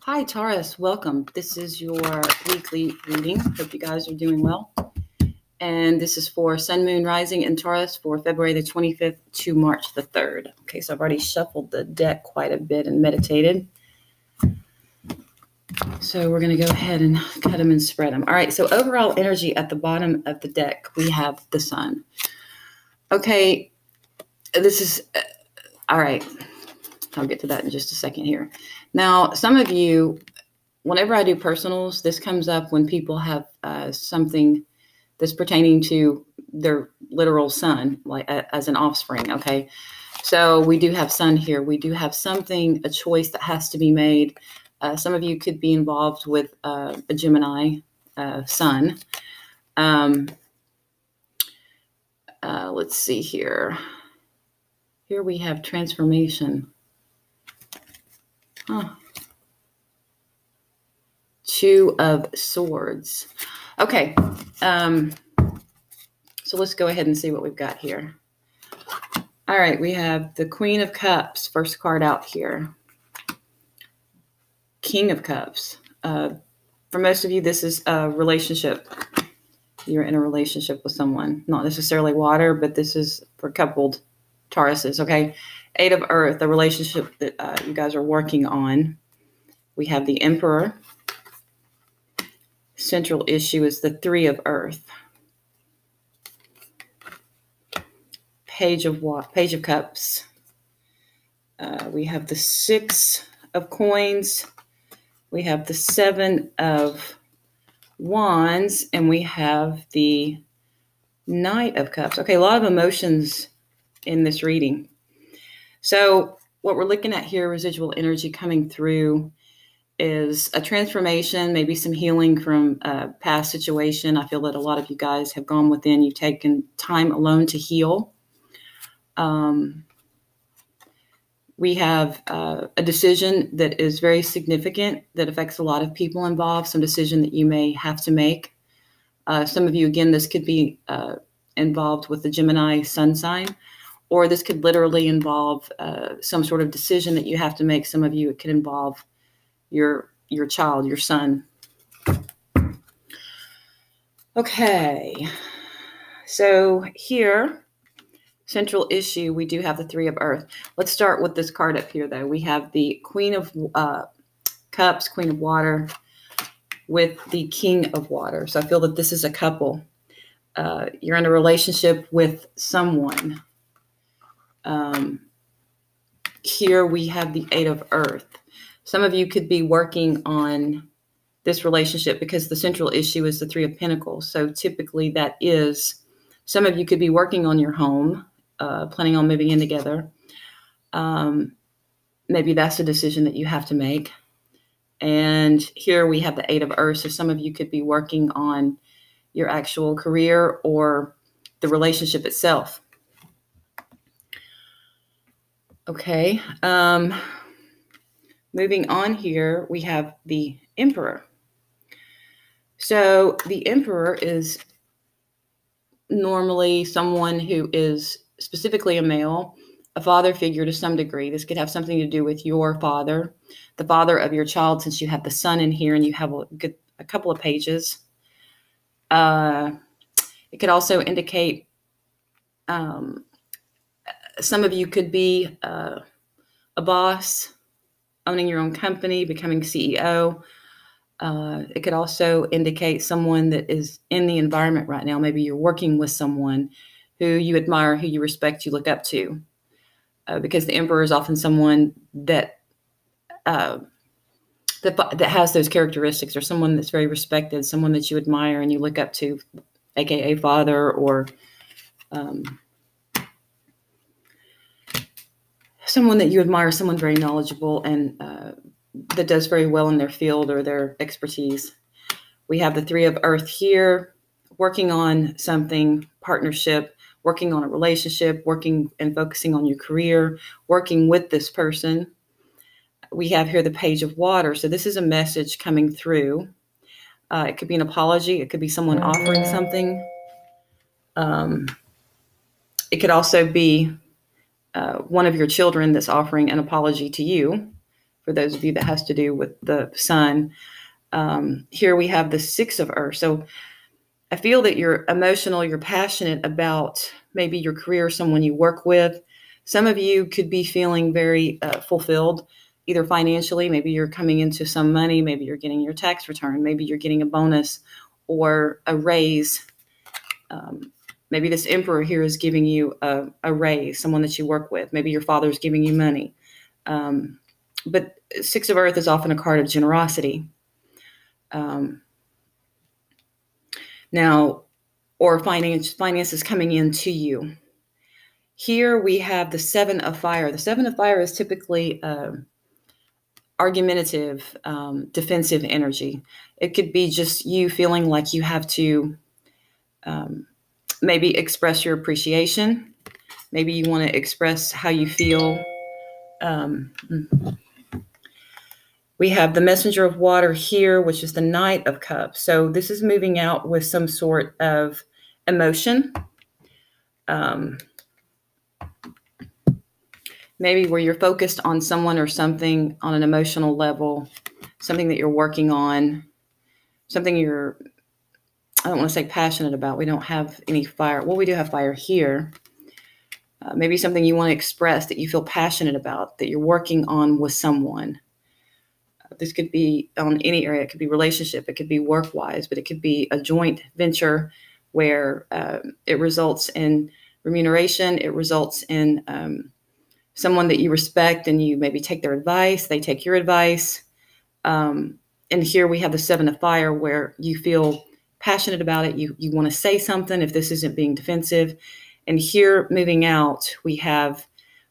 Hi, Taurus. Welcome. This is your weekly reading. Hope you guys are doing well. And this is for Sun, Moon, Rising in Taurus for February the 25th to March the 3rd. Okay, so I've already shuffled the deck quite a bit and meditated. So we're going to go ahead and cut them and spread them. All right, so overall energy at the bottom of the deck, we have the Sun. Okay, this is, all right. I'll get to that in just a second here. Now, some of you, whenever I do personals, this comes up when people have something that's pertaining to their literal son, like as an offspring, okay? So we do have Sun here. We do have something, a choice that has to be made. Some of you could be involved with a Gemini Sun. Let's see here. Here we have transformation. Two of Swords. Okay, so let's go ahead and see what we've got here. All right, we have the Queen of Cups, first card out here. King of Cups. For most of you, this is a relationship. You're in a relationship with someone. Not necessarily water, but this is for coupled Tauruses, okay? Eight of Earth, the relationship that you guys are working on. We have the Emperor. Central issue is the Three of Earth. Page of Cups. We have the Six of Coins. We have the Seven of Wands. And we have the Knight of Cups. Okay, a lot of emotions in this reading. So what we're looking at here, residual energy coming through, is a transformation, maybe some healing from a past situation. I feel that a lot of you guys have gone within. You've taken time alone to heal. We have a decision that is very significant that affects a lot of people involved, some decision that you may have to make. Some of you, again, this could be involved with the Gemini sun sign, or this could literally involve some sort of decision that you have to make. Some of you, it could involve your child, your son. Okay, so here, central issue, we do have the Three of Earth. Let's start with this card up here, though. We have the Queen of Cups, Queen of Water, with the King of Water. So I feel that this is a couple. You're in a relationship with someone. Here we have the Eight of Earth. Some of you could be working on this relationship because the central issue is the Three of Pentacles. So typically that is, some of you could be working on your home, planning on moving in together. Maybe that's a decision that you have to make. And here we have the Eight of Earth. So some of you could be working on your actual career or the relationship itself. Okay. Moving on here, we have the Emperor. So the Emperor is normally someone who is specifically a male, a father figure to some degree. This could have something to do with your father, the father of your child, since you have the Sun in here and you have a couple of pages. It could also indicate some of you could be a boss, owning your own company, becoming CEO. It could also indicate someone that is in the environment right now. Maybe you're working with someone who you admire, who you respect, you look up to. Because the Emperor is often someone that has those characteristics, or someone that's very respected, someone that you admire and you look up to, aka father, or someone that you admire, someone very knowledgeable and that does very well in their field or their expertise. We have the Three of Earth here, working on something, partnership, working on a relationship, working and focusing on your career, working with this person. We have here the Page of Water. So this is a message coming through. It could be an apology. It could be someone offering something. It could also be one of your children that's offering an apology to you for those of you that has to do with the sun. Here we have the 6 of Earth. So I feel that you're emotional, you're passionate about maybe your career, someone you work with. Some of you could be feeling very fulfilled, either financially, maybe you're coming into some money, maybe you're getting your tax return, maybe you're getting a bonus or a raise. Maybe this Emperor here is giving you a raise, someone that you work with. Maybe your father's giving you money. But 6 of Earth is often a card of generosity. Now, or finances coming into you. Here we have the 7 of Fire. The 7 of Fire is typically argumentative, defensive energy. It could be just you feeling like you have to maybe express your appreciation. Maybe you want to express how you feel. We have the Messenger of Water here, which is the Knight of Cups. So this is moving out with some sort of emotion. Maybe where you're focused on someone or something on an emotional level, something that you're working on, something you're, I don't want to say passionate about. We don't have any fire. Well, we do have fire here. Maybe something you want to express that you feel passionate about, that you're working on with someone. This could be on any area. It could be relationship. It could be work-wise, but it could be a joint venture where it results in remuneration. It results in someone that you respect and you maybe take their advice. They take your advice. And here we have the 7 of Fire where you feel passionate about it. You want to say something if this isn't being defensive. And here moving out, we have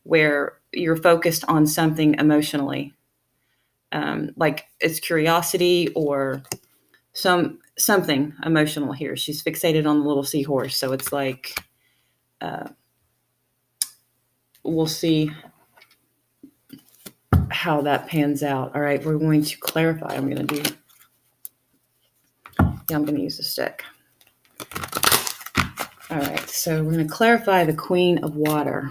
where you're focused on something emotionally. Like it's curiosity or something emotional here. She's fixated on the little seahorse. So it's like, we'll see how that pans out. All right, we're going to clarify. I'm going to use the stick. All right, so we're going to clarify the Queen of Water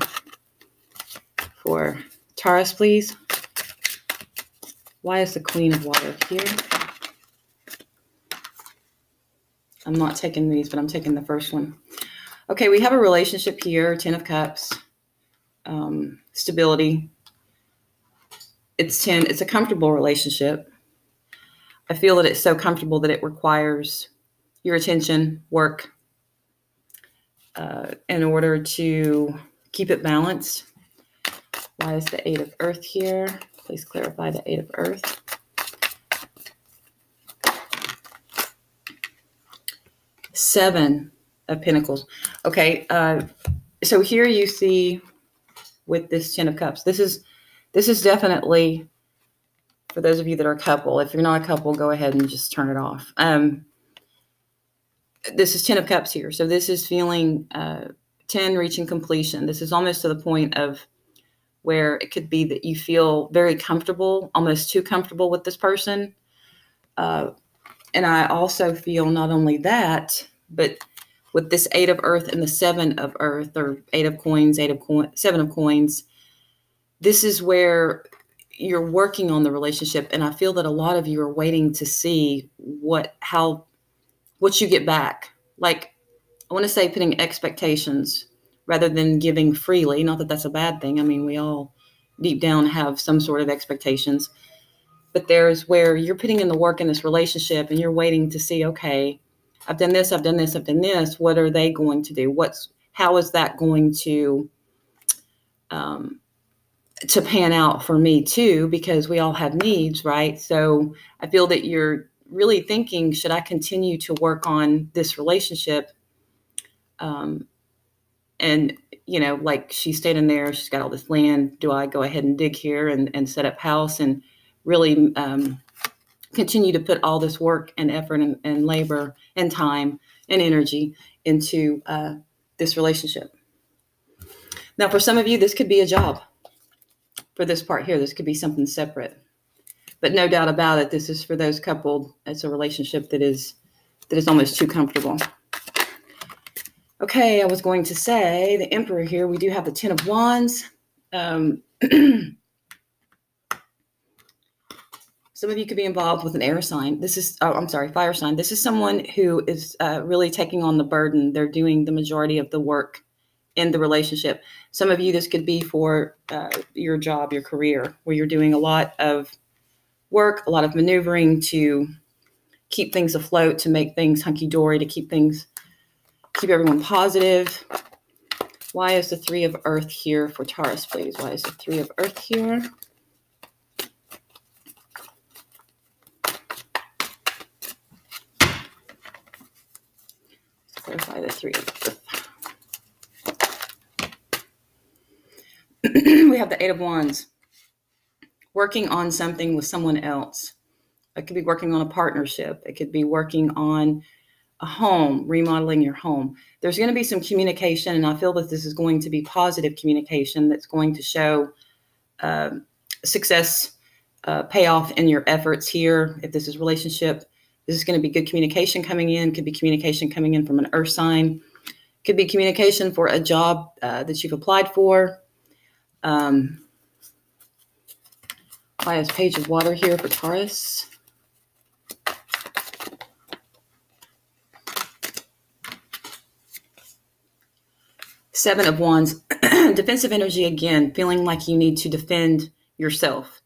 for Taurus, please. Why is the Queen of Water here? I'm not taking these, but I'm taking the first one. Okay, we have a relationship here, 10 of Cups, stability. It's a comfortable relationship. I feel that it's so comfortable that it requires your attention, work, in order to keep it balanced. Why is the 8 of Earth here? Please clarify the 8 of Earth. Seven of Pentacles. Okay, so here you see with this 10 of Cups, this is definitely for those of you that are a couple. If you're not a couple, go ahead and just turn it off. This is 10 of Cups here. So this is feeling 10 reaching completion. This is almost to the point of where it could be that you feel very comfortable, almost too comfortable with this person. And I also feel not only that, but with this 8 of Earth and the 7 of Earth, or 8 of Coins, 7 of Coins, this is where you're working on the relationship. And I feel that a lot of you are waiting to see what you get back. Like, I want to say putting expectations rather than giving freely. Not that that's a bad thing. I mean, we all deep down have some sort of expectations. But there's where you're putting in the work in this relationship and you're waiting to see, okay, I've done this, I've done this, I've done this. What are they going to do? How is that going to pan out for me too? Because we all have needs, right? So I feel that you're really thinking, should I continue to work on this relationship? And, like she's standing there, she's got all this land. Do I go ahead and dig here and set up house and really continue to put all this work and effort and labor and time and energy into this relationship? Now, for some of you, this could be a job. For this part here, this could be something separate. But no doubt about it, this is for those coupled. It's a relationship that is almost too comfortable. Okay, I was going to say the Emperor here. We do have the 10 of Wands. Some of you could be involved with an air sign. Fire sign. This is someone who is really taking on the burden. They're doing the majority of the work in the relationship. Some of you, this could be for your job, your career, where you're doing a lot of work, a lot of maneuvering to keep things afloat, to make things hunky-dory, to keep everyone positive. Why is the 3 of Earth here for Taurus, please? Why is the 3 of Earth here? Let's clarify the 3 of Earth. We have the 8 of Wands. Working on something with someone else. It could be working on a partnership. It could be working on a home, remodeling your home. There's going to be some communication, and I feel that this is going to be positive communication that's going to show success, payoff in your efforts here. If this is relationship, this is going to be good communication coming in. Could be communication coming in from an earth sign. Could be communication for a job that you've applied for. Why is Page of Water here for Taurus? Seven of Wands, defensive energy again, feeling like you need to defend yourself,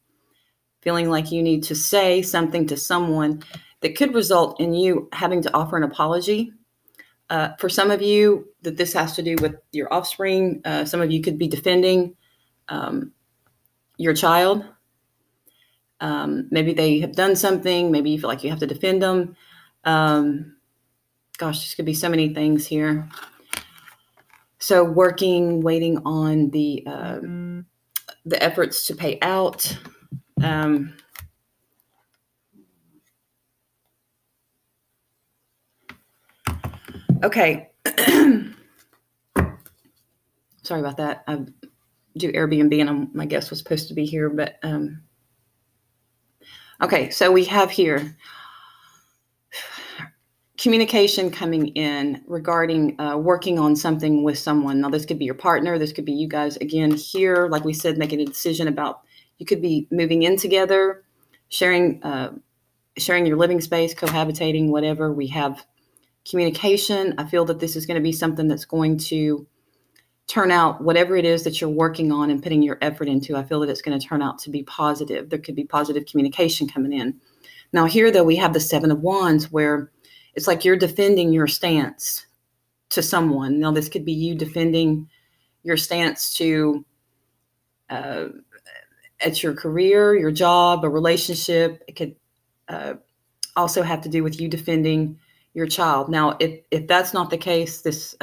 feeling like you need to say something to someone that could result in you having to offer an apology. For some of you, that this has to do with your offspring. Some of you could be defending your child. Maybe they have done something. Maybe you feel like you have to defend them. Gosh, this could be so many things here. So waiting on the efforts to pay out. Okay. Sorry about that. I do Airbnb and my guest was supposed to be here, but okay. So we have here communication coming in regarding working on something with someone. Now, this could be your partner. This could be you guys again here. Like we said, making a decision about, you could be moving in together, sharing your living space, cohabitating, whatever. We have communication. I feel that this is going to be something that's going to turn out, whatever it is that you're working on and putting your effort into. I feel that it's going to turn out to be positive. There could be positive communication coming in. Now here, though, we have the 7 of Wands, where it's like you're defending your stance to someone. Now, this could be you defending your stance to at your career, your job, a relationship. It could also have to do with you defending your child. Now, if that's not the case, this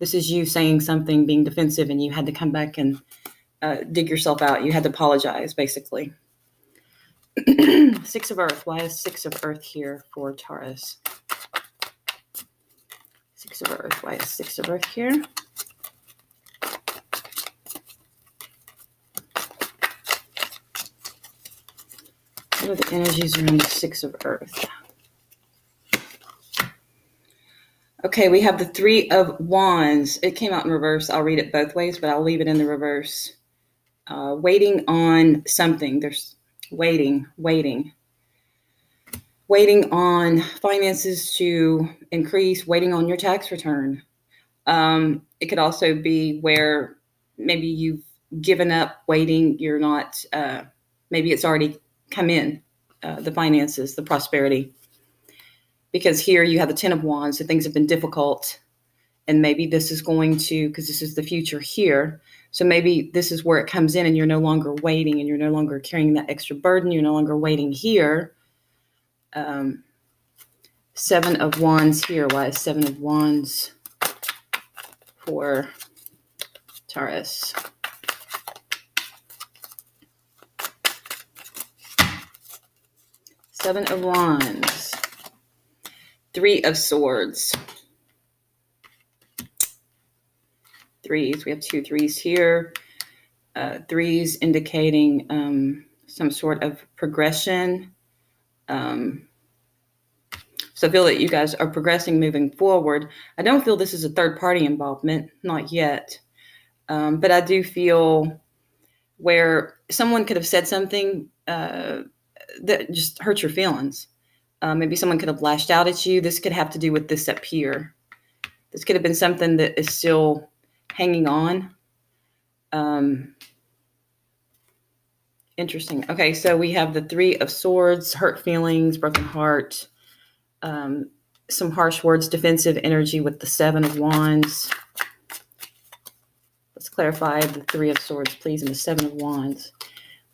is you saying something, being defensive, and you had to come back and dig yourself out. You had to apologize, basically. 6 of Earth. Why is 6 of Earth here for Taurus? 6 of Earth. Why is 6 of Earth here? What are the energies around the 6 of Earth? Okay, we have the 3 of Wands. It came out in reverse. I'll read it both ways, but I'll leave it in the reverse. Waiting on something. There's waiting on finances to increase, waiting on your tax return. It could also be where maybe you've given up waiting. You're not, maybe it's already come in, the finances, the prosperity. Because here you have the 10 of Wands, so things have been difficult. And maybe this is going to, because this is the future here. So maybe this is where it comes in and you're no longer waiting and you're no longer carrying that extra burden. You're no longer waiting here. 7 of Wands here. Why is 7 of Wands for Taurus? Seven of Wands. 3 of Swords. Threes. We have 2 threes here. Threes indicating some sort of progression. So I feel that you guys are progressing, moving forward. I don't feel this is a third party involvement, not yet. But I do feel where someone could have said something that just hurt your feelings. Maybe someone could have lashed out at you. This could have to do with this up here. This could have been something that is still hanging on. Interesting. Okay, so we have the Three of Swords, hurt feelings, broken heart, some harsh words, defensive energy with the Seven of Wands. Let's clarify the Three of Swords, please, and the Seven of Wands.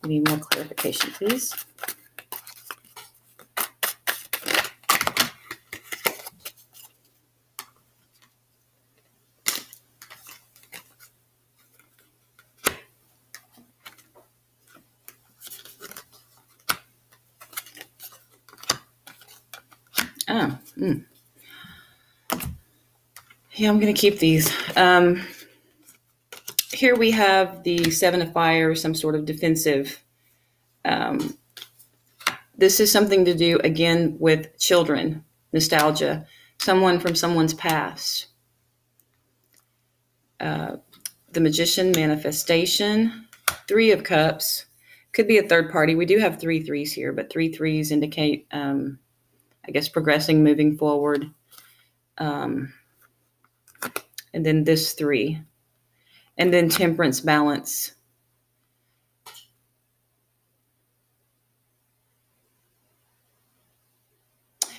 We need more clarification, please. Oh, yeah, I'm going to keep these. Here we have the Seven of Fire, some sort of defensive. This is something to do, again, with children, nostalgia, someone from someone's past. The Magician, manifestation, Three of Cups, could be a third party. We do have 3 threes here, but 3 threes indicate, I guess, progressing, moving forward. And then this 3. And then Temperance, balance.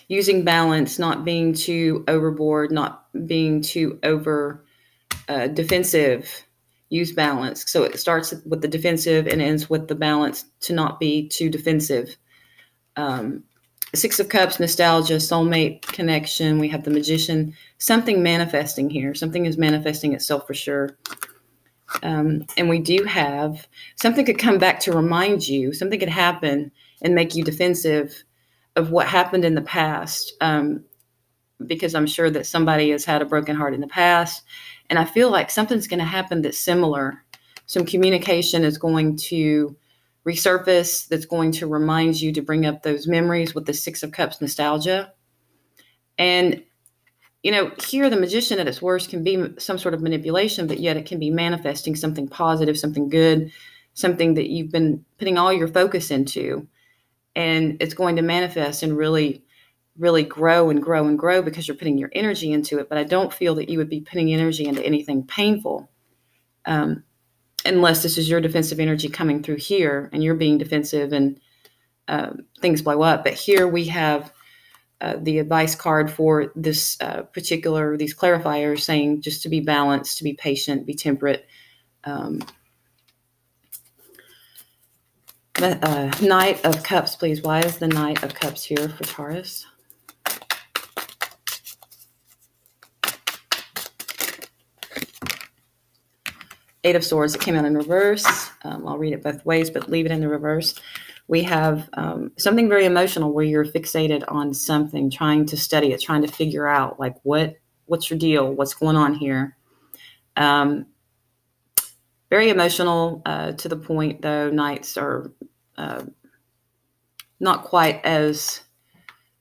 Using balance, not being too overboard, not being too over defensive. Use balance. So it starts with the defensive and ends with the balance to not be too defensive. Six of Cups, nostalgia, soulmate connection. We have the Magician. Something manifesting here. Something is manifesting itself for sure. And we do have, something could come back to remind you, something could happen and make you defensive of what happened in the past. Because I'm sure that somebody has had a broken heart in the past. And I feel like something's going to happen that's similar. Some communication is going to resurface that's going to remind you to bring up those memories with the Six of Cups, nostalgia. And, you know, here the Magician at its worst can be some sort of manipulation, but yet it can be manifesting something positive, something good, something that you've been putting all your focus into. And it's going to manifest and really grow and grow and grow because you're putting your energy into it. But I don't feel that you would be putting energy into anything painful unless this is your defensive energy coming through here and you're being defensive and things blow up. But here we have the advice card for this these clarifiers saying just to be balanced, to be patient, be temperate. Knight of Cups, please. Why is the Knight of Cups here for Taurus? Eight of Swords, it came out in reverse. I'll read it both ways, but leave it in the reverse. We have something very emotional where you're fixated on something, trying to study it, trying to figure out, like, what's your deal? What's going on here? Very emotional to the point, though. Knights are not quite as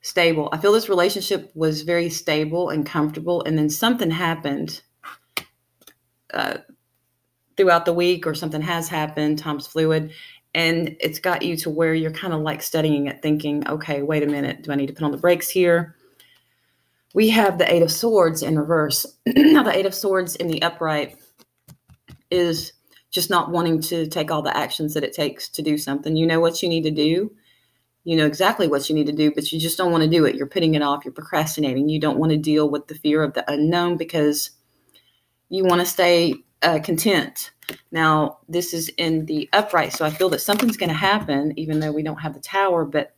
stable. I feel this relationship was very stable and comfortable, and then something happened throughout the week, or something has happened, time's fluid, and it's got you to where you're kind of like studying it, thinking, okay, wait a minute, do I need to put on the brakes here? We have the Eight of Swords in reverse. Now, the Eight of Swords in the upright is just not wanting to take all the actions that it takes to do something. You know what you need to do. You know exactly what you need to do, but you just don't want to do it. You're putting it off. You're procrastinating. You don't want to deal with the fear of the unknown because you want to stay content. Now, this is in the upright, so I feel that something's going to happen, even though we don't have the Tower, but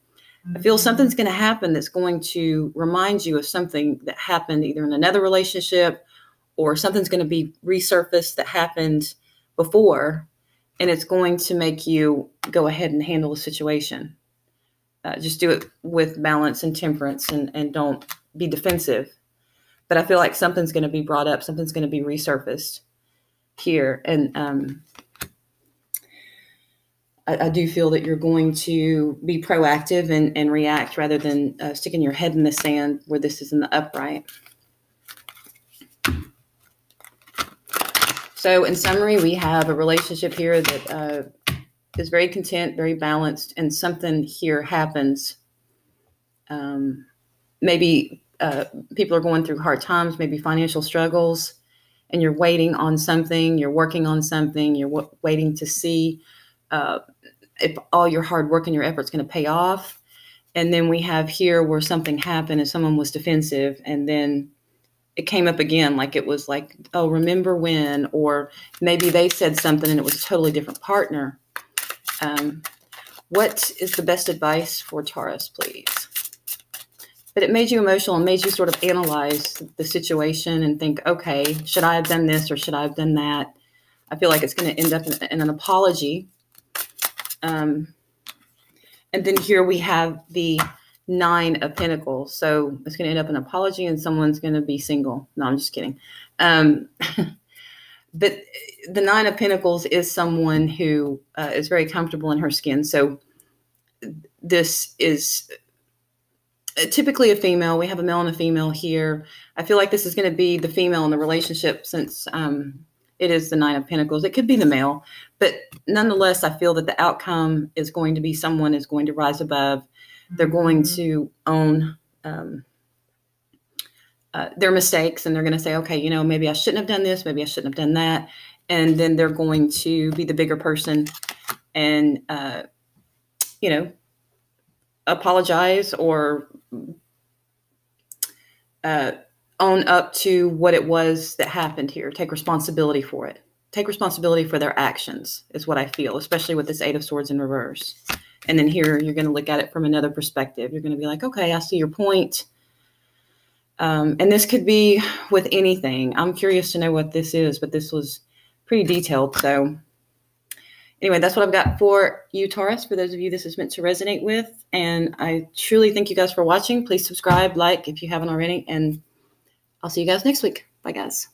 I feel something's going to happen that's going to remind you of something that happened either in another relationship, or something's going to be resurfaced that happened before, and it's going to make you go ahead and handle the situation. Just do it with balance and temperance, and don't be defensive. But I feel like something's going to be brought up, something's going to be resurfaced here. And I do feel that you're going to be proactive and react rather than sticking your head in the sand where this is in the upright. So in summary, we have a relationship here that is very content, very balanced, and something here happens. Maybe people are going through hard times, maybe financial struggles, and you're waiting on something, you're working on something, you're waiting to see if all your hard work and your effort's going to pay off. And then we have here where something happened and someone was defensive, and then it came up again, like it was like, oh, remember when, or maybe they said something and it was a totally different partner. What is the best advice for Taurus, please? But it made you emotional and made you sort of analyze the situation and think, okay, should I have done this or should I have done that? I feel like it's going to end up in an apology. And then here we have the 9 of Pentacles. So it's going to end up in an apology and someone's going to be single. No, I'm just kidding. But the 9 of Pentacles is someone who is very comfortable in her skin. So this is typically a female. We have a male and a female here. I feel like this is going to be the female in the relationship since it is the 9 of Pentacles. It could be the male, but nonetheless, I feel that the outcome is going to be someone is going to rise above. They're going to own their mistakes, and they're going to say, okay, you know, maybe I shouldn't have done this. Maybe I shouldn't have done that. And then they're going to be the bigger person and, you know, apologize or own up to what it was that happened here. Take responsibility for it. Take responsibility for their actions is what I feel, especially with this 8 of Swords in reverse. And then here, you're going to look at it from another perspective. You're going to be like, okay, I see your point. And this could be with anything. I'm curious to know what this is, but this was pretty detailed. So anyway, that's what I've got for you, Taurus, for those of you this is meant to resonate with. And I truly thank you guys for watching. Please subscribe, like if you haven't already, and I'll see you guys next week. Bye, guys.